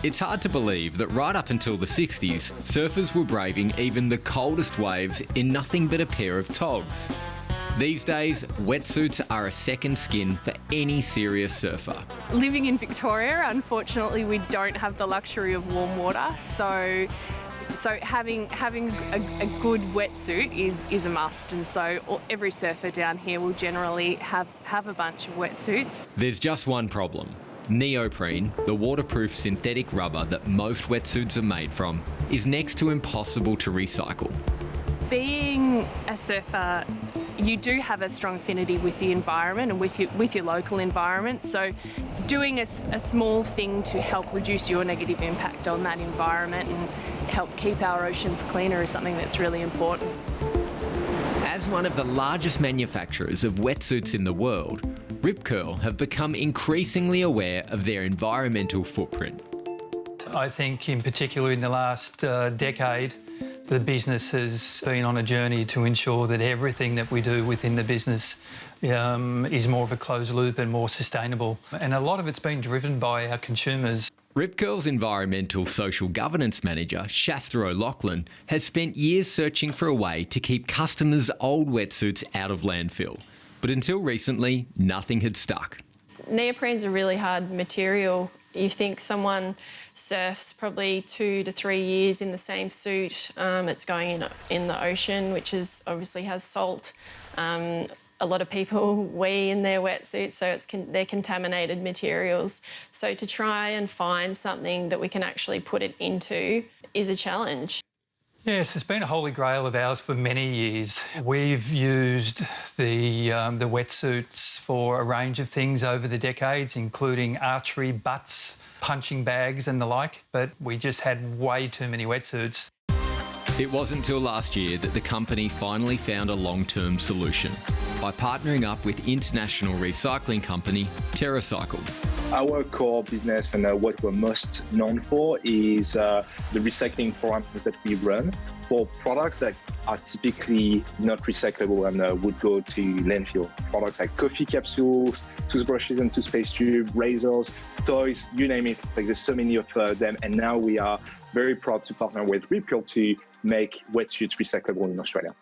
It's hard to believe that right up until the 60s, surfers were braving even the coldest waves in nothing but a pair of togs. These days, wetsuits are a second skin for any serious surfer. Living in Victoria, unfortunately, we don't have the luxury of warm water, so having a good wetsuit is a must, and so every surfer down here will generally have a bunch of wetsuits. There's just one problem. Neoprene, the waterproof synthetic rubber that most wetsuits are made from, is next to impossible to recycle. Being a surfer, you do have a strong affinity with the environment and with your local environment, so doing a small thing to help reduce your negative impact on that environment and help keep our oceans cleaner is something that's really important. As one of the largest manufacturers of wetsuits in the world, Rip Curl have become increasingly aware of their environmental footprint. I think in particular in the last decade, the business has been on a journey to ensure that everything that we do within the business is more of a closed loop and more sustainable. And a lot of it's been driven by our consumers. Rip Curl's environmental social governance manager, Shasta O'Loughlin, has spent years searching for a way to keep customers' old wetsuits out of landfill. But until recently, nothing had stuck. Neoprene's a really hard material. You think someone surfs probably 2 to 3 years in the same suit. It's going in the ocean, which obviously has salt. A lot of people wee in their wetsuits, so they're contaminated materials. So to try and find something that we can actually put it into is a challenge. Yes, it's been a holy grail of ours for many years. We've used the wetsuits for a range of things over the decades, including archery, butts, punching bags and the like, but we just had way too many wetsuits. It wasn't until last year that the company finally found a long-term solution by partnering up with international recycling company TerraCycle. Our core business and what we're most known for is the recycling programs that we run for products that are typically not recyclable and would go to landfill. Products like coffee capsules, toothbrushes and toothpaste tube, razors, toys, you name it. Like there's so many of them, and now we are very proud to partner with Rip Curl to make wetsuits recyclable in Australia.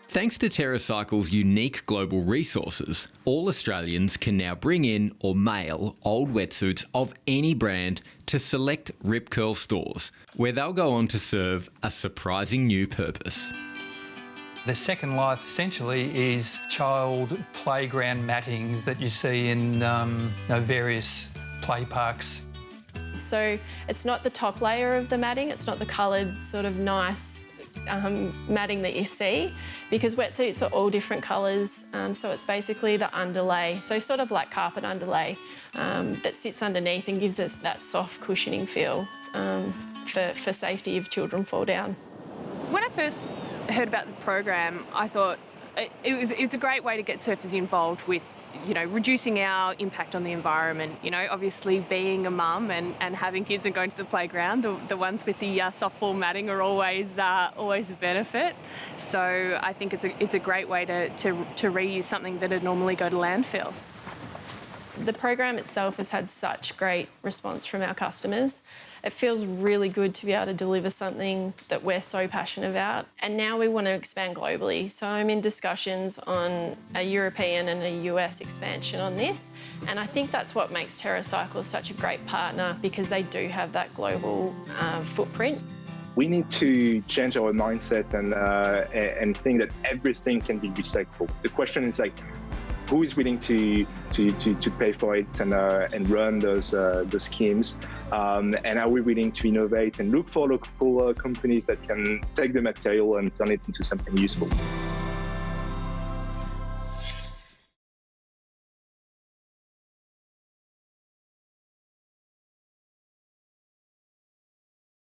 Thanks to TerraCycle's unique global resources, all Australians can now bring in or mail old wetsuits of any brand to select Rip Curl stores, where they'll go on to serve a surprising new purpose. The second life essentially is child playground matting that you see in various play parks. So it's not the top layer of the matting, it's not the coloured sort of nice matting that you see, because wetsuits are all different colours, so it's basically the underlay, so sort of like carpet underlay that sits underneath and gives us that soft cushioning feel for safety if children fall down. When I first heard about the program, I thought it's a great way to get surfers involved with reducing our impact on the environment. Obviously being a mum and having kids and going to the playground, the ones with the soft fall matting are always a benefit. So I think it's a great way to reuse something that would normally go to landfill. The program itself has had such great response from our customers. It feels really good to be able to deliver something that we're so passionate about. And now we want to expand globally. So I'm in discussions on a European and a US expansion on this. And I think that's what makes TerraCycle such a great partner, because they do have that global footprint. We need to change our mindset and think that everything can be recyclable. The question is who is willing to pay for it and run those schemes, and are we willing to innovate and look for local companies that can take the material and turn it into something useful?